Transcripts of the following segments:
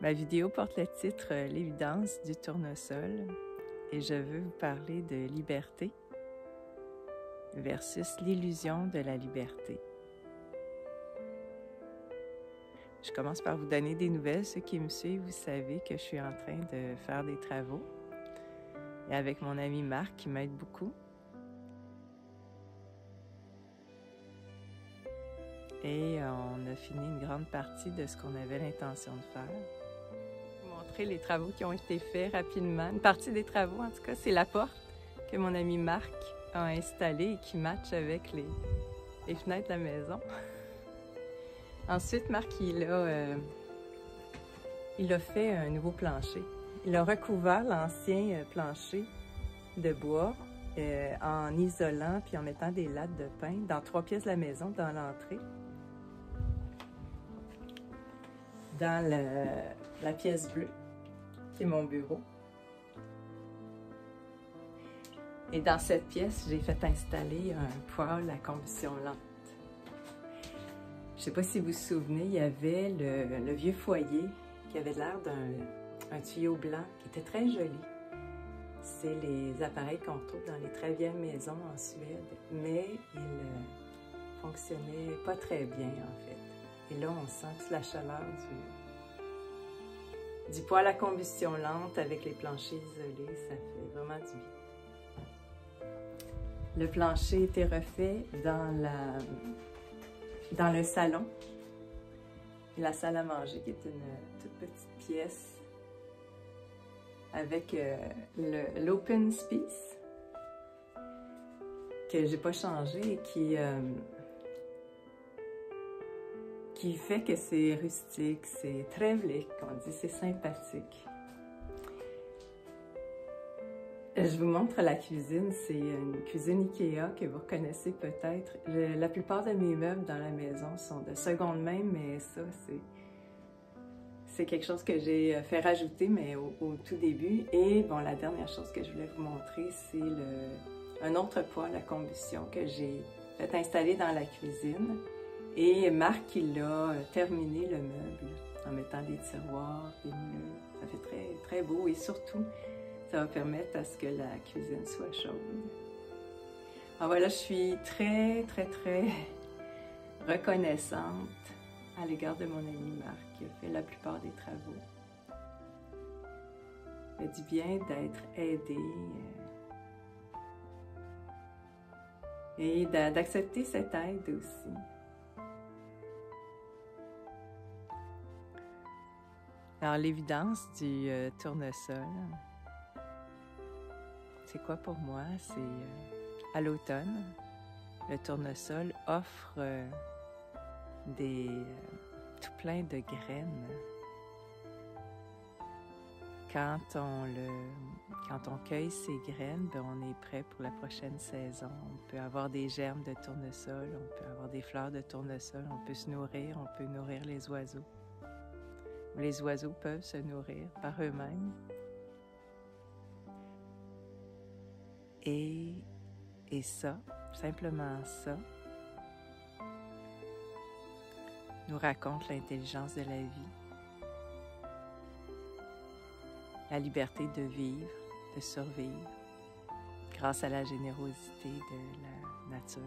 Ma vidéo porte le titre « L'évidence du tournesol » et je veux vous parler de liberté versus l'illusion de la liberté. Je commence par vous donner des nouvelles. Ceux qui me suivent, vous savez que je suis en train de faire des travaux et avec mon ami Marc qui m'aide beaucoup. Et on a fini une grande partie de ce qu'on avait l'intention de faire. Je vais vous montrer les travaux qui ont été faits rapidement. Une partie des travaux, en tout cas, c'est la porte que mon ami Marc a installée et qui matche avec les fenêtres de la maison. Ensuite, Marc, il a fait un nouveau plancher. Il a recouvert l'ancien plancher de bois en isolant puis en mettant des lattes de pin dans 3 pièces de la maison, dans l'entrée. Dans la pièce bleue, qui est mon bureau. Et dans cette pièce, j'ai fait installer un poêle à combustion lente. Je ne sais pas si vous vous souvenez, il y avait le vieux foyer qui avait l'air d'un tuyau blanc qui était très joli. C'est les appareils qu'on trouve dans les très vieilles maisons en Suède, mais il fonctionnait pas très bien en fait. Et là, on sent toute la chaleur du poêle à combustion lente avec les planchers isolés, ça fait vraiment du bien. Le plancher était refait dans le salon, la salle à manger qui est une toute petite pièce avec l'open space que j'ai pas changé et qui fait que c'est rustique, c'est trevligt, on dit, c'est sympathique. Je vous montre la cuisine, c'est une cuisine Ikea que vous reconnaissez peut-être. La plupart de mes meubles dans la maison sont de seconde main, mais ça, c'est quelque chose que j'ai fait rajouter, mais au tout début. Et bon, la dernière chose que je voulais vous montrer, c'est un autre poêle à combustion que j'ai fait installer dans la cuisine. Et Marc, il a terminé le meuble en mettant des tiroirs, des moulures. Ça fait très, très beau et surtout, ça va permettre à ce que la cuisine soit chaude. Alors voilà, je suis très, très, très reconnaissante à l'égard de mon ami Marc qui a fait la plupart des travaux. Ça fait du bien d'être aidé et d'accepter cette aide aussi. Alors, l'évidence du tournesol, c'est quoi pour moi? C'est à l'automne, le tournesol offre tout plein de graines. Quand on cueille ces graines, ben on est prêt pour la prochaine saison. On peut avoir des germes de tournesol, on peut avoir des fleurs de tournesol, on peut se nourrir, on peut nourrir les oiseaux. Les oiseaux peuvent se nourrir par eux-mêmes. Et ça, simplement ça, nous raconte l'intelligence de la vie, la liberté de vivre, de survivre, grâce à la générosité de la nature.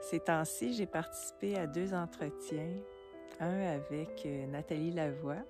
Ces temps-ci, j'ai participé à 2 entretiens, un avec Nathalie Lavoie,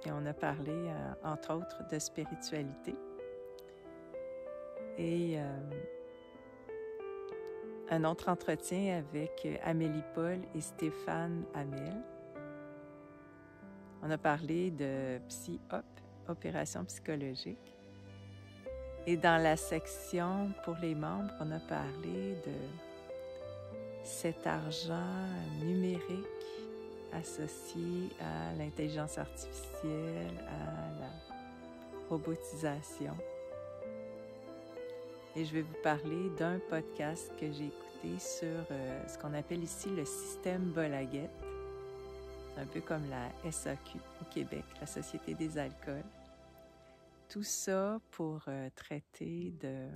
et on a parlé, entre autres, de spiritualité, et un autre entretien avec Amélie Paul et Stéphane Hamel. On a parlé de psy-op, opération psychologique. Et dans la section pour les membres, on a parlé de cet argent numérique associé à l'intelligence artificielle, à la robotisation. Et je vais vous parler d'un podcast que j'ai écouté sur ce qu'on appelle ici le système Bolaget. C'est un peu comme la SAQ au Québec, la Société des alcools. Tout ça pour traiter de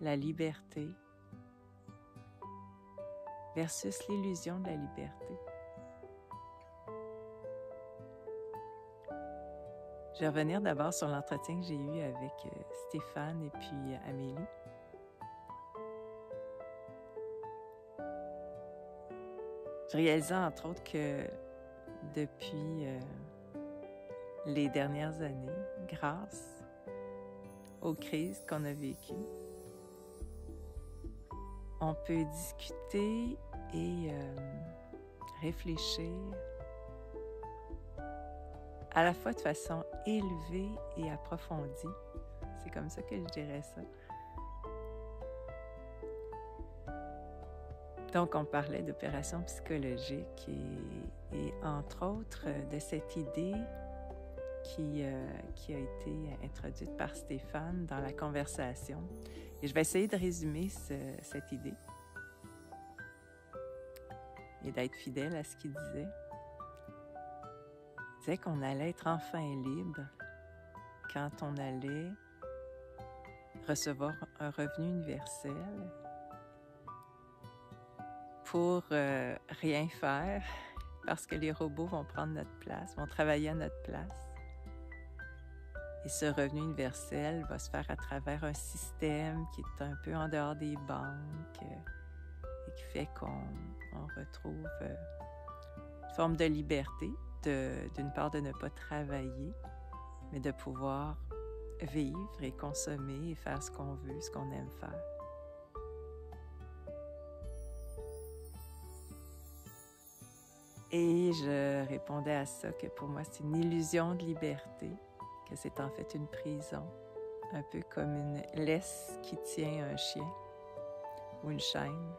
la liberté versus l'illusion de la liberté. Je vais revenir d'abord sur l'entretien que j'ai eu avec Stéphane et puis Amélie. Je réalisais entre autres que depuis les dernières années, grâce aux crises qu'on a vécues, on peut discuter et réfléchir à la fois de façon élevée et approfondie. C'est comme ça que je dirais ça. Donc, on parlait d'opérations psychologiques et entre autres de cette idée qui a été introduite par Stéphane dans la conversation. Et je vais essayer de résumer cette idée et d'être fidèle à ce qu'il disait. Il disait qu'on allait être enfin libre quand on allait recevoir un revenu universel pour rien faire parce que les robots vont prendre notre place, vont travailler à notre place. Et ce revenu universel va se faire à travers un système qui est un peu en dehors des banques et qui fait qu'on retrouve une forme de liberté, d'une part de ne pas travailler, mais de pouvoir vivre et consommer et faire ce qu'on veut, ce qu'on aime faire. Et je répondais à ça que pour moi, c'est une illusion de liberté, que c'est en fait une prison, un peu comme une laisse qui tient un chien ou une chaîne.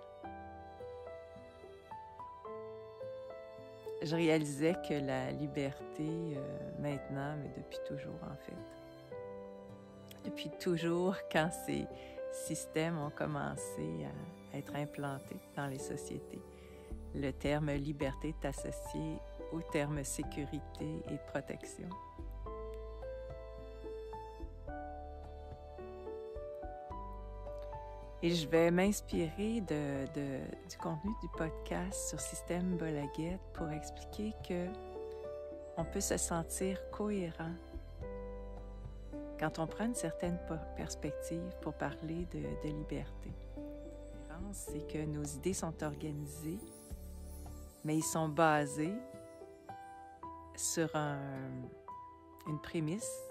Je réalisais que la liberté, maintenant, mais depuis toujours en fait, depuis toujours quand ces systèmes ont commencé à être implantés dans les sociétés, le terme liberté est associé au terme sécurité et protection. Et je vais m'inspirer du contenu du podcast sur Système Bolaget pour expliquer que on peut se sentir cohérent quand on prend une certaine perspective pour parler de liberté. La différence, c'est que nos idées sont organisées, mais ils sont basés sur une prémisse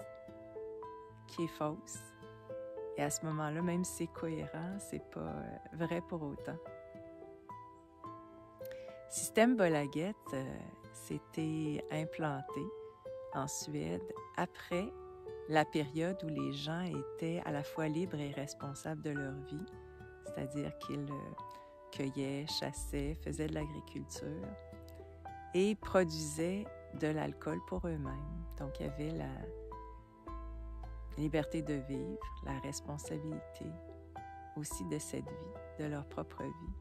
qui est fausse. Et à ce moment-là, même si c'est cohérent, c'est pas vrai pour autant. Système Bolaget s'était implanté en Suède après la période où les gens étaient à la fois libres et responsables de leur vie, c'est-à-dire qu'ils cueillaient, chassaient, faisaient de l'agriculture et produisaient de l'alcool pour eux-mêmes. Donc, il y avait la liberté de vivre, la responsabilité aussi de cette vie, de leur propre vie.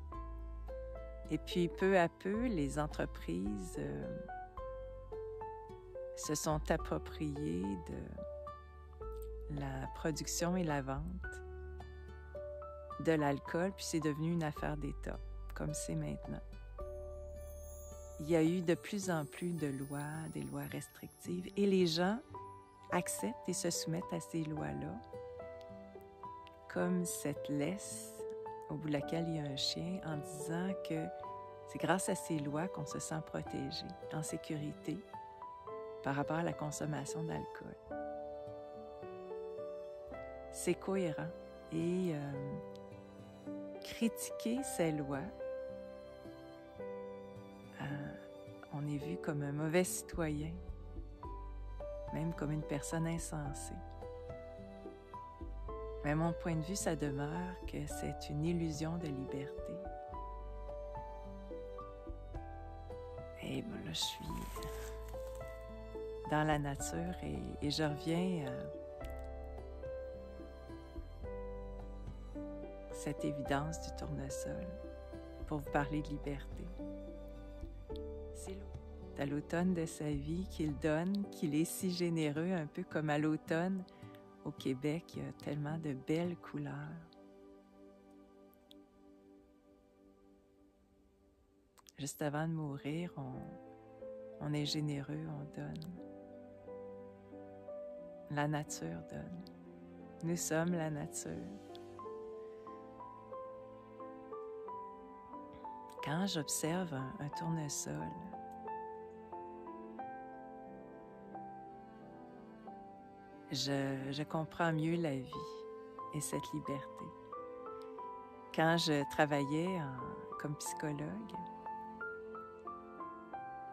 Et puis, peu à peu, les entreprises se sont appropriées de la production et la vente de l'alcool, puis c'est devenu une affaire d'État, comme c'est maintenant. Il y a eu de plus en plus de lois, des lois restrictives, et les gens acceptent et se soumettent à ces lois-là, comme cette laisse au bout de laquelle il y a un chien, en disant que c'est grâce à ces lois qu'on se sent protégé, en sécurité, par rapport à la consommation d'alcool. C'est cohérent. Et critiquer ces lois, on est vu comme un mauvais citoyen, même comme une personne insensée. Mais mon point de vue, ça demeure que c'est une illusion de liberté. Et ben là, je suis dans la nature et je reviens à cette évidence du tournesol pour vous parler de liberté. C'est à l'automne de sa vie qu'il donne, qu'il est si généreux, un peu comme à l'automne au Québec, il y a tellement de belles couleurs. Juste avant de mourir, on est généreux, on donne. La nature donne. Nous sommes la nature. Quand j'observe un tournesol, je comprends mieux la vie et cette liberté. Quand je travaillais comme psychologue,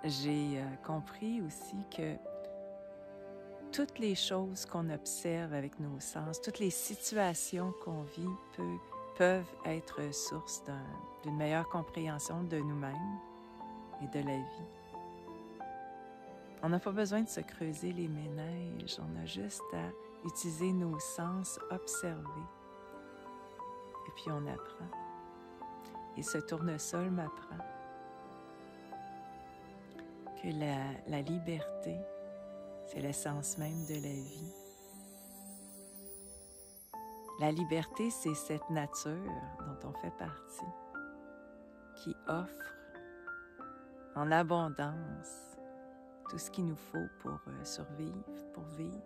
j'ai compris aussi que toutes les choses qu'on observe avec nos sens, toutes les situations qu'on vit peuvent être source d'une meilleure compréhension de nous-mêmes et de la vie. On n'a pas besoin de se creuser les méninges, on a juste à utiliser nos sens, observer. Et puis on apprend. Et ce tournesol m'apprend que la liberté, c'est l'essence même de la vie. La liberté, c'est cette nature dont on fait partie, qui offre en abondance tout ce qu'il nous faut pour survivre, pour vivre.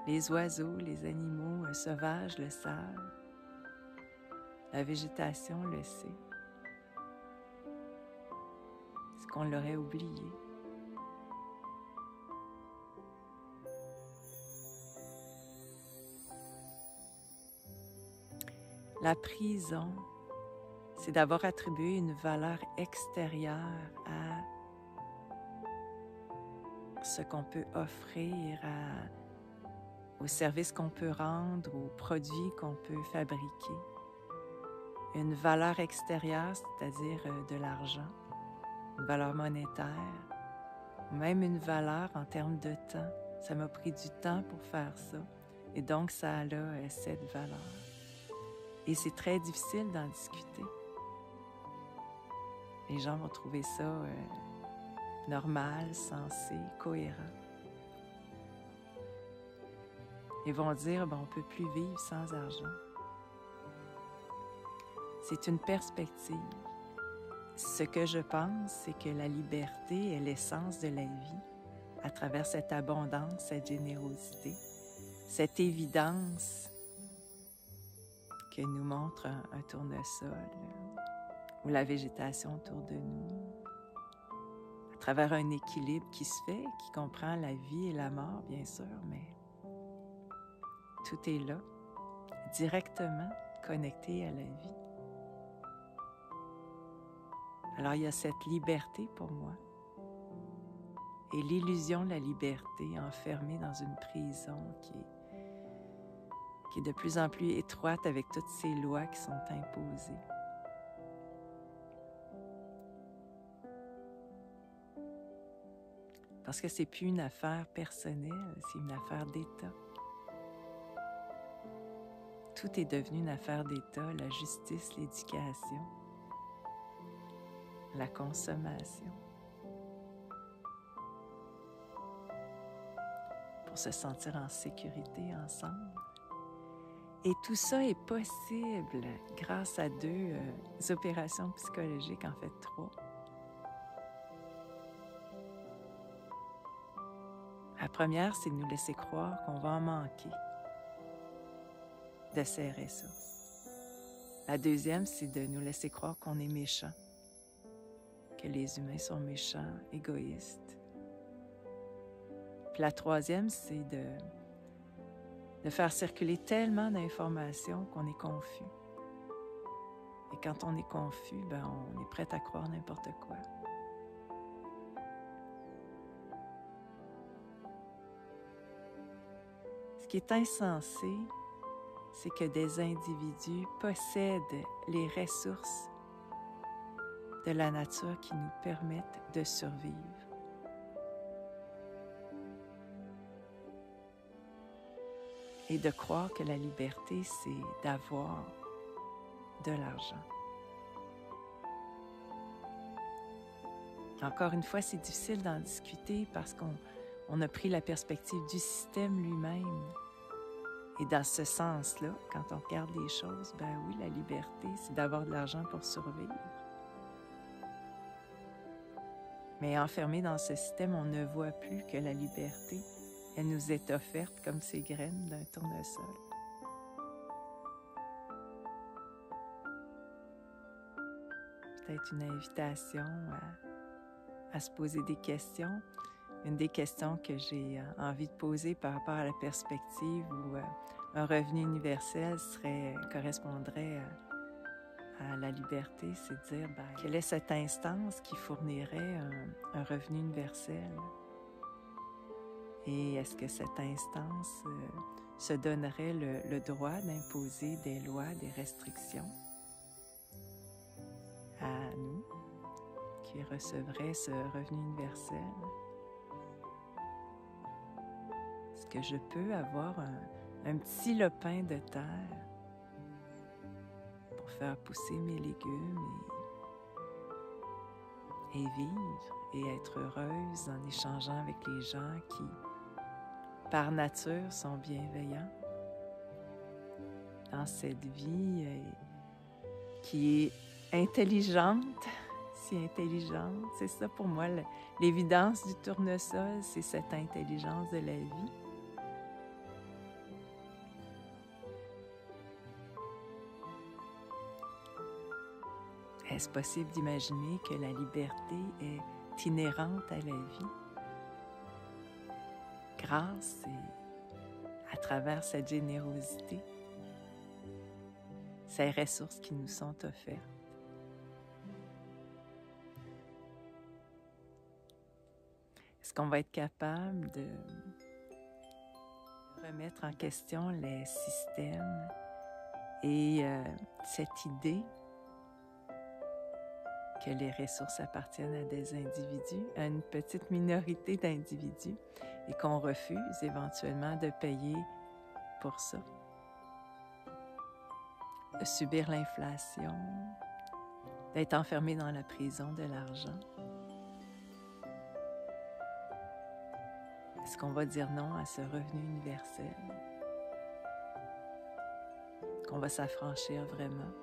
Les oiseaux, les animaux sauvages le savent. La végétation le sait. Est-ce qu'on l'aurait oublié? La prison, c'est d'avoir attribué une valeur extérieure à ce qu'on peut offrir, aux services qu'on peut rendre, aux produits qu'on peut fabriquer. Une valeur extérieure, c'est-à-dire de l'argent, une valeur monétaire, ou même une valeur en termes de temps. Ça m'a pris du temps pour faire ça, et donc ça a cette valeur. Et c'est très difficile d'en discuter. Les gens vont trouver ça normal, sensé, cohérent. Ils vont dire, on ne peut plus vivre sans argent. C'est une perspective. Ce que je pense, c'est que la liberté est l'essence de la vie à travers cette abondance, cette générosité, cette évidence que nous montre un tournesol ou la végétation autour de nous, à travers un équilibre qui se fait, qui comprend la vie et la mort, bien sûr, mais tout est là, directement connecté à la vie. Alors il y a cette liberté pour moi et l'illusion de la liberté enfermée dans une prison qui est de plus en plus étroite avec toutes ces lois qui sont imposées. Parce que c'est plus une affaire personnelle, c'est une affaire d'État. Tout est devenu une affaire d'État, la justice, l'éducation, la consommation. Pour se sentir en sécurité ensemble. Et tout ça est possible grâce à deux opérations psychologiques, en fait 3. La première, c'est de nous laisser croire qu'on va en manquer de ces ressources. La deuxième, c'est de nous laisser croire qu'on est méchant, que les humains sont méchants, égoïstes. Puis la troisième, c'est de faire circuler tellement d'informations qu'on est confus. Et quand on est confus, on est prêt à croire n'importe quoi. qui est insensé, c'est que des individus possèdent les ressources de la nature qui nous permettent de survivre. Et de croire que la liberté, c'est d'avoir de l'argent. Encore une fois, c'est difficile d'en discuter parce qu'on a pris la perspective du système lui-même. Et dans ce sens-là, quand on regarde les choses, ben oui, la liberté, c'est d'avoir de l'argent pour survivre. Mais enfermé dans ce système, on ne voit plus que la liberté, elle nous est offerte comme ces graines d'un tournesol. Peut-être une invitation à se poser des questions. Une des questions que j'ai envie de poser par rapport à la perspective où un revenu universel correspondrait à la liberté, c'est de dire quelle est cette instance qui fournirait un revenu universel? Et est-ce que cette instance se donnerait le droit d'imposer des lois, des restrictions à nous qui recevraient ce revenu universel? Est-ce que je peux avoir un petit lopin de terre pour faire pousser mes légumes et vivre et être heureuse en échangeant avec les gens qui, par nature, sont bienveillants dans cette vie qui est intelligente, si intelligente. C'est ça pour moi, l'évidence du tournesol, c'est cette intelligence de la vie. Est-ce possible d'imaginer que la liberté est inhérente à la vie? Grâce et à travers cette générosité, ces ressources qui nous sont offertes. Est-ce qu'on va être capable de remettre en question les systèmes et cette idée que les ressources appartiennent à des individus, à une petite minorité d'individus, et qu'on refuse éventuellement de payer pour ça, de subir l'inflation, d'être enfermé dans la prison de l'argent? Est-ce qu'on va dire non à ce revenu universel? Qu'on va s'affranchir vraiment?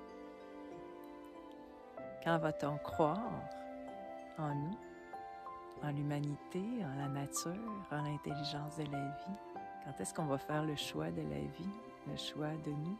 Quand va-t-on croire en nous, en l'humanité, en la nature, en l'intelligence de la vie? Quand est-ce qu'on va faire le choix de la vie, le choix de nous?